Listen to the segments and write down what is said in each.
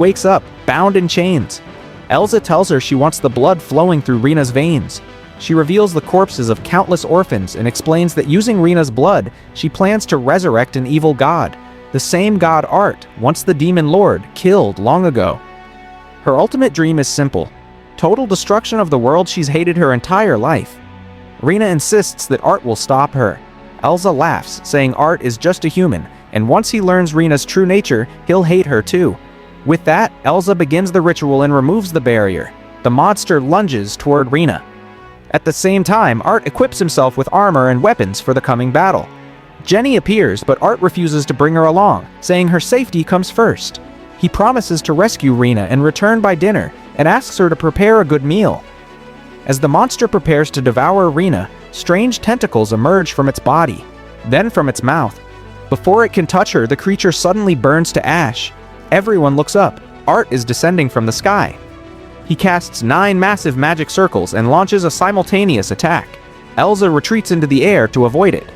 wakes up, bound in chains. Elsa tells her she wants the blood flowing through Rina's veins. She reveals the corpses of countless orphans and explains that using Rina's blood, she plans to resurrect an evil god, the same god Art, once the Demon Lord, killed long ago. Her ultimate dream is simple: total destruction of the world she's hated her entire life. Rina insists that Art will stop her. Elsa laughs, saying Art is just a human, and once he learns Rina's true nature, he'll hate her too. With that, Elsa begins the ritual and removes the barrier. The monster lunges toward Rina. At the same time, Art equips himself with armor and weapons for the coming battle. Jenny appears, but Art refuses to bring her along, saying her safety comes first. He promises to rescue Rina and return by dinner, and asks her to prepare a good meal. As the monster prepares to devour Rina, strange tentacles emerge from its body, then from its mouth. Before it can touch her, the creature suddenly burns to ash. Everyone looks up. Art is descending from the sky. He casts 9 massive magic circles and launches a simultaneous attack. Elsa retreats into the air to avoid it.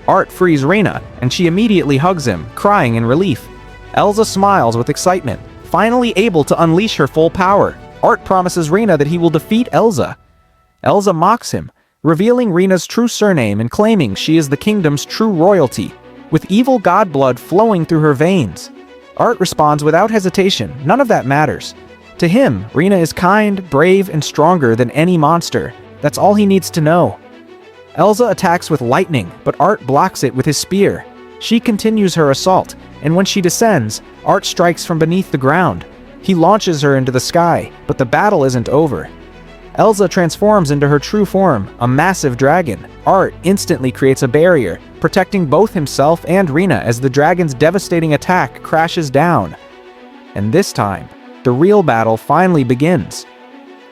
Art frees Rina, and she immediately hugs him, crying in relief. Elsa smiles with excitement, finally able to unleash her full power. Art promises Rina that he will defeat Elsa. Elsa mocks him, revealing Rina's true surname and claiming she is the kingdom's true royalty, with evil god blood flowing through her veins. Art responds without hesitation, none of that matters. To him, Rina is kind, brave, and stronger than any monster. That's all he needs to know. Elsa attacks with lightning, but Art blocks it with his spear. She continues her assault, and when she descends, Art strikes from beneath the ground. He launches her into the sky, but the battle isn't over. Elsa transforms into her true form, a massive dragon. Art instantly creates a barrier, protecting both himself and Rina as the dragon's devastating attack crashes down. And this time, the real battle finally begins.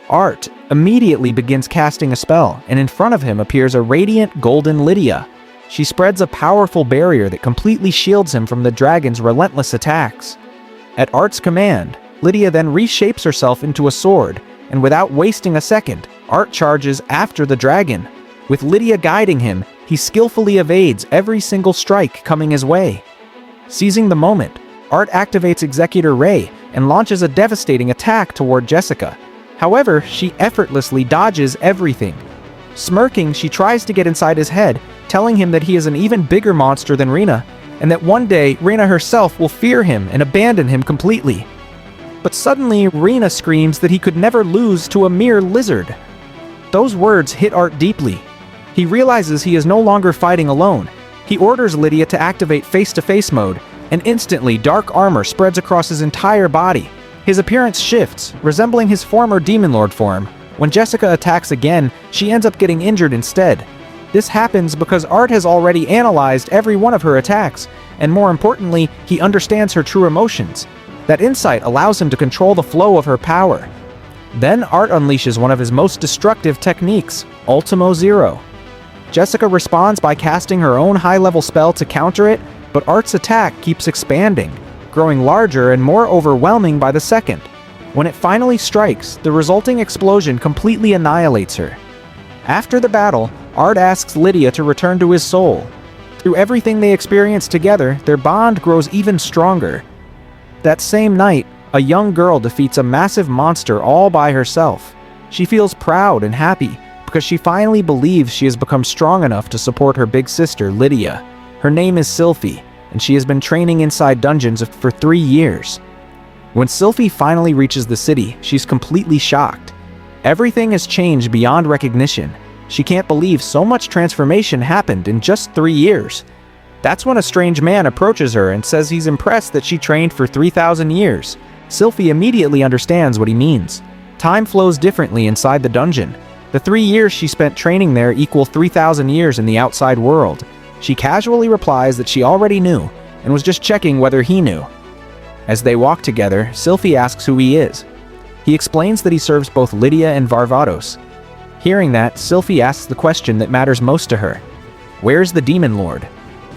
Art immediately begins casting a spell, and in front of him appears a radiant golden Lydia. She spreads a powerful barrier that completely shields him from the dragon's relentless attacks. At Art's command, Lydia then reshapes herself into a sword, and without wasting a second, Art charges after the dragon. With Lydia guiding him, he skillfully evades every single strike coming his way. Seizing the moment, Art activates Executor Ray and launches a devastating attack toward Jessica. However, she effortlessly dodges everything. Smirking, she tries to get inside his head, telling him that he is an even bigger monster than Rina, and that one day Rina herself will fear him and abandon him completely. But suddenly, Rina screams that he could never lose to a mere lizard. Those words hit Art deeply. He realizes he is no longer fighting alone. He orders Lydia to activate face-to-face mode, and instantly dark armor spreads across his entire body. His appearance shifts, resembling his former Demon Lord form. When Jessica attacks again, she ends up getting injured instead. This happens because Art has already analyzed every one of her attacks, and more importantly, he understands her true emotions. That insight allows him to control the flow of her power. Then Art unleashes one of his most destructive techniques, Ultimo Zero. Jessica responds by casting her own high-level spell to counter it, but Art's attack keeps expanding, growing larger and more overwhelming by the second. When it finally strikes, the resulting explosion completely annihilates her. After the battle, Art asks Lydia to return to his soul. Through everything they experience together, their bond grows even stronger. That same night, a young girl defeats a massive monster all by herself. She feels proud and happy because she finally believes she has become strong enough to support her big sister, Lydia. Her name is Sylphie, and she has been training inside dungeons for 3 years. When Sylphie finally reaches the city, she's completely shocked. Everything has changed beyond recognition. She can't believe so much transformation happened in just 3 years. That's when a strange man approaches her and says he's impressed that she trained for 3,000 years. Sylphie immediately understands what he means. Time flows differently inside the dungeon. The 3 years she spent training there equal 3,000 years in the outside world. She casually replies that she already knew, and was just checking whether he knew. As they walk together, Sylphie asks who he is. He explains that he serves both Lydia and Varvatos. Hearing that, Sylphie asks the question that matters most to her. Where's the Demon Lord?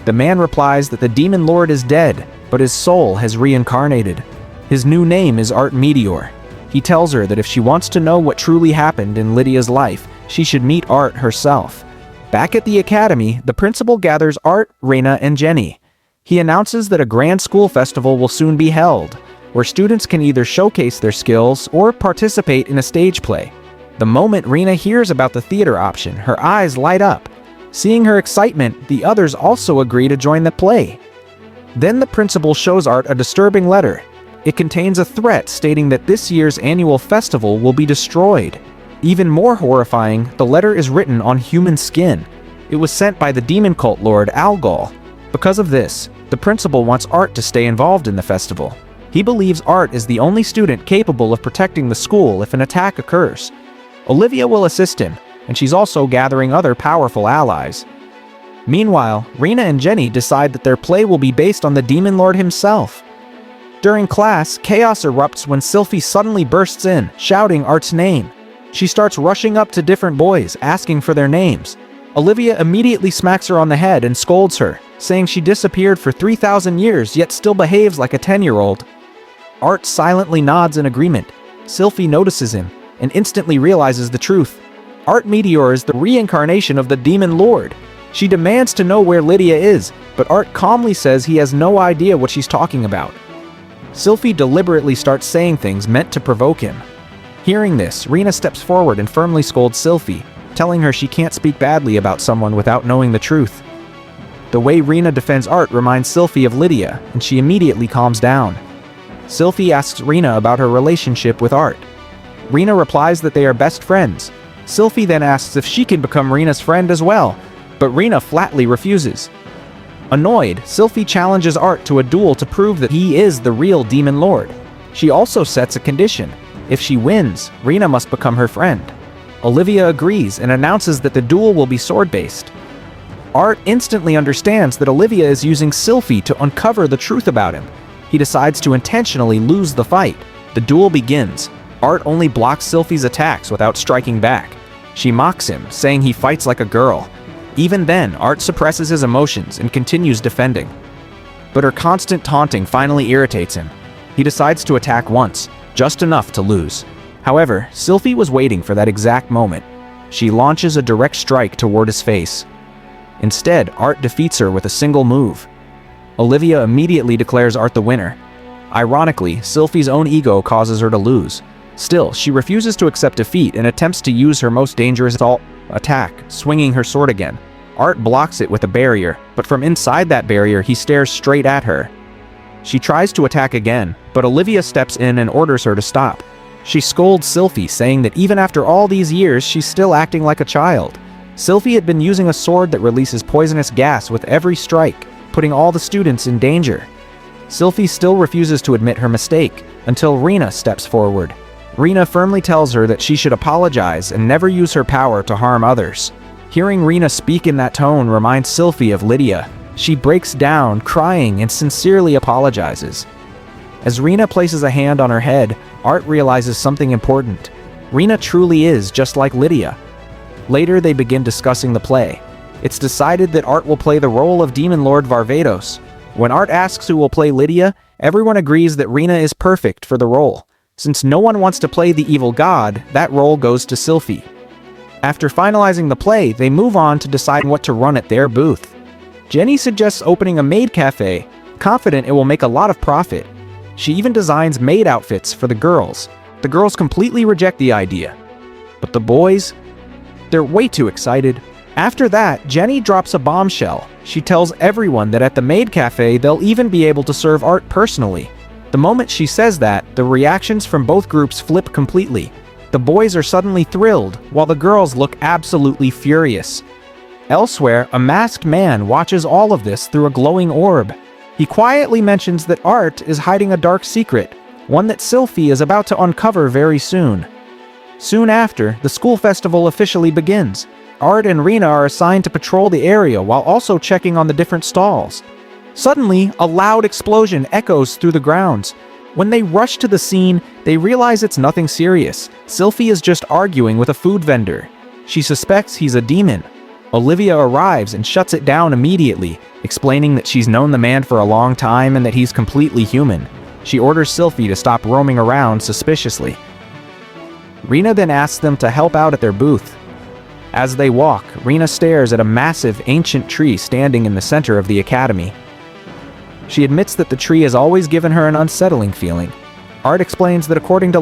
The man replies that the Demon Lord is dead, but his soul has reincarnated. His new name is Art Meteor. He tells her that if she wants to know what truly happened in Lydia's life, she should meet Art herself. Back at the academy, the principal gathers Art, Rena, and Jenny. He announces that a grand school festival will soon be held. where students can either showcase their skills or participate in a stage play. The moment Rina hears about the theater option, her eyes light up. Seeing her excitement, the others also agree to join the play. Then the principal shows Art a disturbing letter. It contains a threat stating that this year's annual festival will be destroyed. Even more horrifying, the letter is written on human skin. It was sent by the demon cult lord Algol. Because of this, the principal wants Art to stay involved in the festival. He believes Art is the only student capable of protecting the school if an attack occurs. Olivia will assist him, and she's also gathering other powerful allies. Meanwhile, Rina and Jenny decide that their play will be based on the Demon Lord himself. During class, chaos erupts when Sylphie suddenly bursts in, shouting Art's name. She starts rushing up to different boys, asking for their names. Olivia immediately smacks her on the head and scolds her, saying she disappeared for 3,000 years yet still behaves like a 10-year-old. Art silently nods in agreement. Sylphie notices him and instantly realizes the truth. Art Meteor is the reincarnation of the Demon Lord. She demands to know where Lydia is, but Art calmly says he has no idea what she's talking about. Sylphie deliberately starts saying things meant to provoke him. Hearing this, Rina steps forward and firmly scolds Sylphie, telling her she can't speak badly about someone without knowing the truth. The way Rina defends Art reminds Sylphie of Lydia, and she immediately calms down. Sylphie asks Rina about her relationship with Art. Rina replies that they are best friends. Sylphie then asks if she can become Rina's friend as well, but Rina flatly refuses. Annoyed, Sylphie challenges Art to a duel to prove that he is the real Demon Lord. She also sets a condition. If she wins, Rina must become her friend. Olivia agrees and announces that the duel will be sword-based. Art instantly understands that Olivia is using Sylphie to uncover the truth about him. He decides to intentionally lose the fight. The duel begins. Art only blocks Sylphie's attacks without striking back. She mocks him, saying he fights like a girl. Even then, Art suppresses his emotions and continues defending. But her constant taunting finally irritates him. He decides to attack once, just enough to lose. However, Sylphie was waiting for that exact moment. She launches a direct strike toward his face. Instead, Art defeats her with a single move. Olivia immediately declares Art the winner. Ironically, Sylphie's own ego causes her to lose. Still, she refuses to accept defeat and attempts to use her most dangerous attack, swinging her sword again. Art blocks it with a barrier, but from inside that barrier he stares straight at her. She tries to attack again, but Olivia steps in and orders her to stop. She scolds Sylphie, saying that even after all these years, she's still acting like a child. Sylphie had been using a sword that releases poisonous gas with every strike, putting all the students in danger. Sylphie still refuses to admit her mistake, until Rina steps forward. Rina firmly tells her that she should apologize and never use her power to harm others. Hearing Rina speak in that tone reminds Sylphie of Lydia. She breaks down, crying, and sincerely apologizes. As Rina places a hand on her head, Art realizes something important. Rina truly is just like Lydia. Later, they begin discussing the play. It's decided that Art will play the role of Demon Lord Varvatos. When Art asks who will play Lydia, everyone agrees that Rina is perfect for the role. Since no one wants to play the evil god, that role goes to Sylphie. After finalizing the play, they move on to decide what to run at their booth. Jenny suggests opening a maid cafe, confident it will make a lot of profit. She even designs maid outfits for the girls. The girls completely reject the idea. But the boys? They're way too excited. After that, Jenny drops a bombshell. She tells everyone that at the maid cafe, they'll even be able to serve Art personally. The moment she says that, the reactions from both groups flip completely. The boys are suddenly thrilled, while the girls look absolutely furious. Elsewhere, a masked man watches all of this through a glowing orb. He quietly mentions that Art is hiding a dark secret, one that Sylphie is about to uncover very soon. Soon after, the school festival officially begins. Art and Rina are assigned to patrol the area while also checking on the different stalls. Suddenly, a loud explosion echoes through the grounds. When they rush to the scene, they realize it's nothing serious. Sylphie is just arguing with a food vendor. She suspects he's a demon. Olivia arrives and shuts it down immediately, explaining that she's known the man for a long time and that he's completely human. She orders Sylphie to stop roaming around suspiciously. Rina then asks them to help out at their booth. As they walk, Rina stares at a massive, ancient tree standing in the center of the academy. She admits that the tree has always given her an unsettling feeling. Art explains that according to